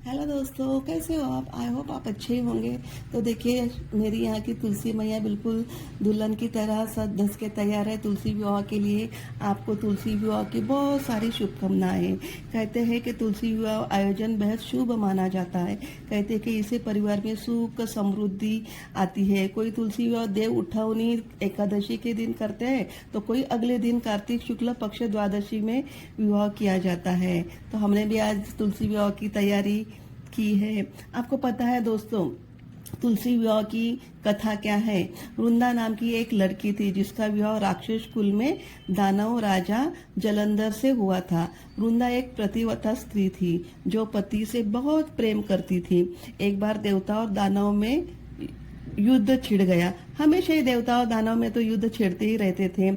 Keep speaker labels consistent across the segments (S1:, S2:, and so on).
S1: Hello दोस्तों, कैसे हो आप? आई होप आप अच्छे ही होंगे। तो देखिए, मेरी यहाँ की तुलसी मैया बिल्कुल दुल्हन की तरह सज धज के तैयार है तुलसी विवाह के लिए। आपको तुलसी विवाह की बहुत सारी शुभकामनाएं। कहते हैं कि तुलसी विवाह आयोजन बेहद शुभ माना जाता है। कहते हैं कि इसे परिवार में सुख समृद्धि आती है। कोई तुलसी विवाह देव उठौनी एकादशी के दिन करते हैं, तो कोई अगले दिन कार्तिक शुक्ल पक्ष द्वादशी में विवाह किया जाता है। तो हमने भी आज तुलसी विवाह की तैयारी की है। आपको पता है दोस्तों, तुलसी विवाह की कथा क्या है? वृंदा नाम की एक लड़की थी जिसका विवाह राक्षस कुल में दानव राजा जलंधर से हुआ था। वृंदा एक प्रतिव्रता स्त्री थी जो पति से बहुत प्रेम करती थी। एक बार देवता और दानव में युद्ध छिड़ गया। हमेशा ही देवता और दानव में तो युद्ध छिड़ते ही रहते थे।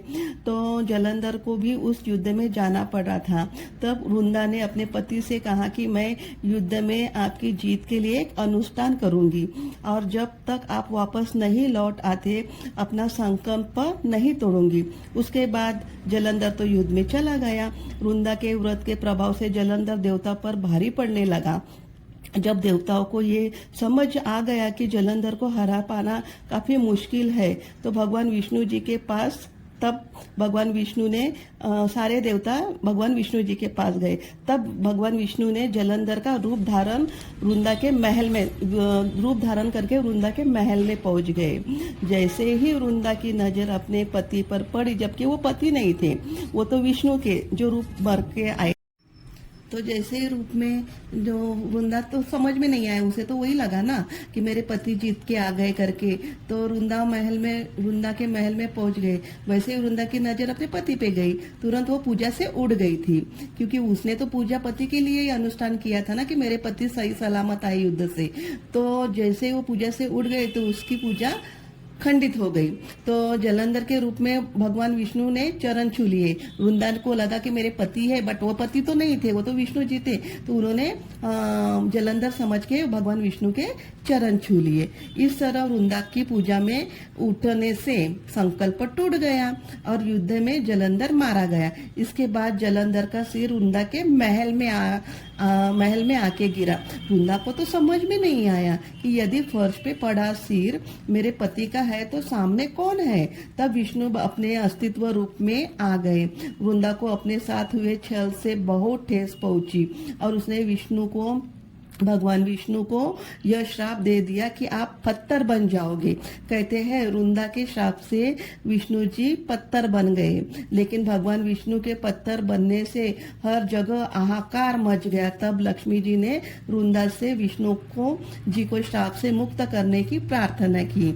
S1: तो जलंधर को भी उस युद्ध में जाना पड़ा था। तब वृंदा ने अपने पति से कहा कि मैं युद्ध में आपकी जीत के लिए एक अनुष्ठान करूंगी और जब तक आप वापस नहीं लौट आते अपना संकल्प नहीं तोड़ूंगी। उसके बाद जलंधर तो युद्ध में चला गया। वृंदा के व्रत के प्रभाव से जलंधर देवता पर भारी पड़ने लगा। जब देवताओं को ये समझ आ गया कि जलंधर को हरा पाना काफी मुश्किल है, तो भगवान विष्णु जी के पास तब भगवान विष्णु ने सारे देवता भगवान विष्णु जी के पास गए। तब भगवान विष्णु ने जलंधर का रूप धारण वृंदा के महल में रूप धारण करके वृंदा के महल में पहुंच गए। जैसे ही वृंदा की नजर अपने पति पर पड़ी, जबकि वो पति नहीं थे, वो तो विष्णु के जो रूप भर के आए। तो जैसे ही रूप में जो वृंदा, तो समझ में नहीं आया, उसे तो वही लगा ना कि मेरे पति जीत के आ गए करके। तो वृंदा के महल में पहुंच गए। वैसे ही वृंदा की नजर अपने पति पे गई। तुरंत वो पूजा से उड़ गई थी, क्योंकि उसने तो पूजा पति के लिए ही अनुष्ठान किया था ना कि मेरे पति सही सलामत आए युद्ध से। तो जैसे वो पूजा से उड़ गए तो उसकी पूजा खंडित हो गई। तो जलंधर के रूप में भगवान विष्णु ने चरण छू लिए। वृंदा को लगा कि मेरे पति है, बट वो पति तो नहीं थे, वो तो विष्णु जी थे। तो उन्होंने जलंधर समझ के भगवान विष्णु के चरण छू लिए। इस तरह वृंदा की पूजा में उठने से संकल्प टूट गया और युद्ध में जलंधर मारा गया। इसके बाद जलंधर का सिर वृंदा के महल में आके गिरा। वृंदा को तो समझ में नहीं आया कि यदि फर्श पे पड़ा सिर मेरे पति का है तो सामने कौन है। तब विष्णु अपने अस्तित्व रूप में आ गए। वृंदा को अपने साथ हुए छल से बहुत ठेस पहुंची और उसने भगवान विष्णु को यह श्राप दे दिया कि आप पत्थर बन जाओगे। कहते हैं वृंदा के श्राप से विष्णु जी पत्थर बन गए, लेकिन भगवान विष्णु के पत्थर बनने से हर जगह हाहाकार मच गया। तब लक्ष्मी जी ने वृंदा से विष्णु जी को श्राप से मुक्त करने की प्रार्थना की,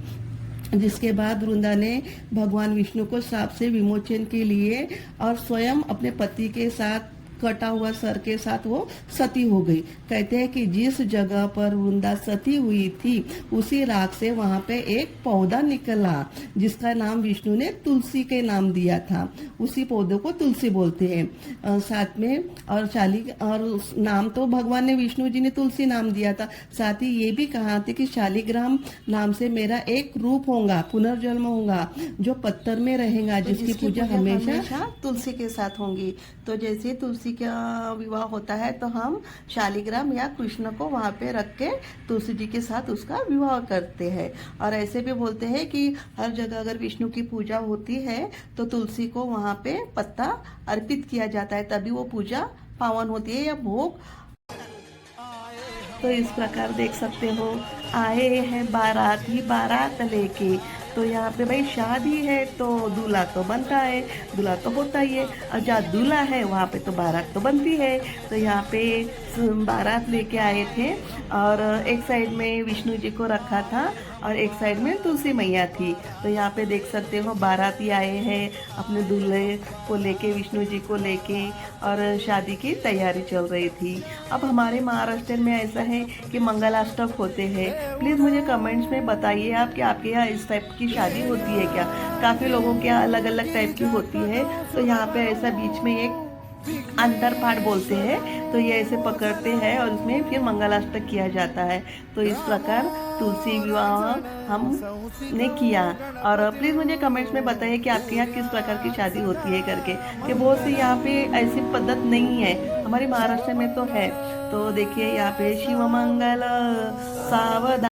S1: जिसके बाद वृंदा ने भगवान विष्णु को श्राप से विमोचन के लिए और स्वयं अपने पति के साथ कटा हुआ सर के साथ वो सती हो गई। कहते हैं कि जिस जगह पर वृंदा सती हुई थी उसी राख से वहां पे एक पौधा निकला जिसका नाम विष्णु ने तुलसी के नाम दिया था। उसी पौधे को तुलसी बोलते हैं। साथ में और नाम तो भगवान ने विष्णु जी ने तुलसी नाम दिया था। साथ ही ये भी कहा था कि शालिग्राम नाम से मेरा एक रूप होगा, पुनर्जन्म होगा जो पत्थर में रहेगा, जिसकी पूजा हमेशा तुलसी के साथ होंगी। तो जैसे तुलसी का विवाह होता है तो हम शालिग्राम या कृष्ण को वहाँ पे रख के तुलसी जी के साथ उसका विवाह करते हैं। और ऐसे भी बोलते हैं कि हर जगह अगर विष्णु की पूजा होती है तो तुलसी को वहाँ पे पत्ता अर्पित किया जाता है, तभी वो पूजा पावन होती है या भोग। तो इस प्रकार देख सकते हो, आए हैं बारात ही बारात लेके। तो यहाँ पे भाई शादी है तो दूल्हा तो बनता है, दूल्हा तो होता ही है, और जहाँ दूल्हा है वहाँ पे तो बारात तो बनती है। तो यहाँ पे बारात लेके आए थे और एक साइड में विष्णु जी को रखा था और एक साइड में तुलसी मैया थी। तो यहाँ पे देख सकते हो बाराती आए हैं अपने दूल्हे को लेके, विष्णु जी को लेके, और शादी की तैयारी चल रही थी। अब हमारे महाराष्ट्र में ऐसा है कि मंगलाष्टक होते हैं। प्लीज़ मुझे कमेंट्स में बताइए आप कि आपके यहाँ इस टाइप की शादी होती है क्या? काफ़ी लोगों के यहाँ अलग अलग टाइप की होती है। तो यहाँ पे ऐसा बीच में एक अंतर पाठ बोलते हैं, तो ये ऐसे पकड़ते हैं और उसमें फिर मंगलाष्टक किया जाता है। तो इस प्रकार तुलसी विवाह हमने किया। और प्लीज़ मुझे कमेंट्स में बताइए कि आपके यहाँ किस प्रकार की शादी होती है करके, कि बहुत सी यहाँ पे ऐसी पद्धत नहीं है, हमारे महाराष्ट्र में तो है। तो देखिए यहाँ पे शिव मंगल सावधान,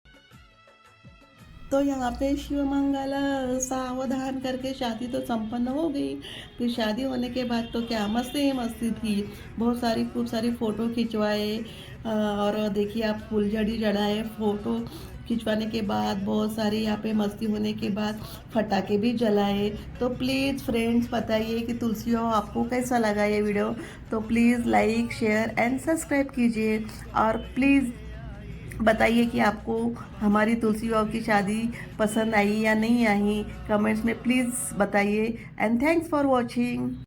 S1: तो यहाँ पे शिव मंगल सावधान करके शादी तो संपन्न हो गई। फिर शादी होने के बाद तो क्या मस्ती ही मस्ती थी, बहुत सारी खूब सारी फ़ोटो खिंचवाए। और देखिए आप फुलझड़ी जलाए, फ़ोटो खिंचवाने के बाद बहुत सारी यहाँ पे मस्ती होने के बाद पटाखे भी जलाए। तो प्लीज़ फ्रेंड्स बताइए कि तुलसी विवाह आपको कैसा लगा ये वीडियो। तो please like share and subscribe कीजिए, और प्लीज़ बताइए कि आपको हमारी तुलसी विवाह की शादी पसंद आई या नहीं आई, कमेंट्स में प्लीज़ बताइए। And thanks for watching.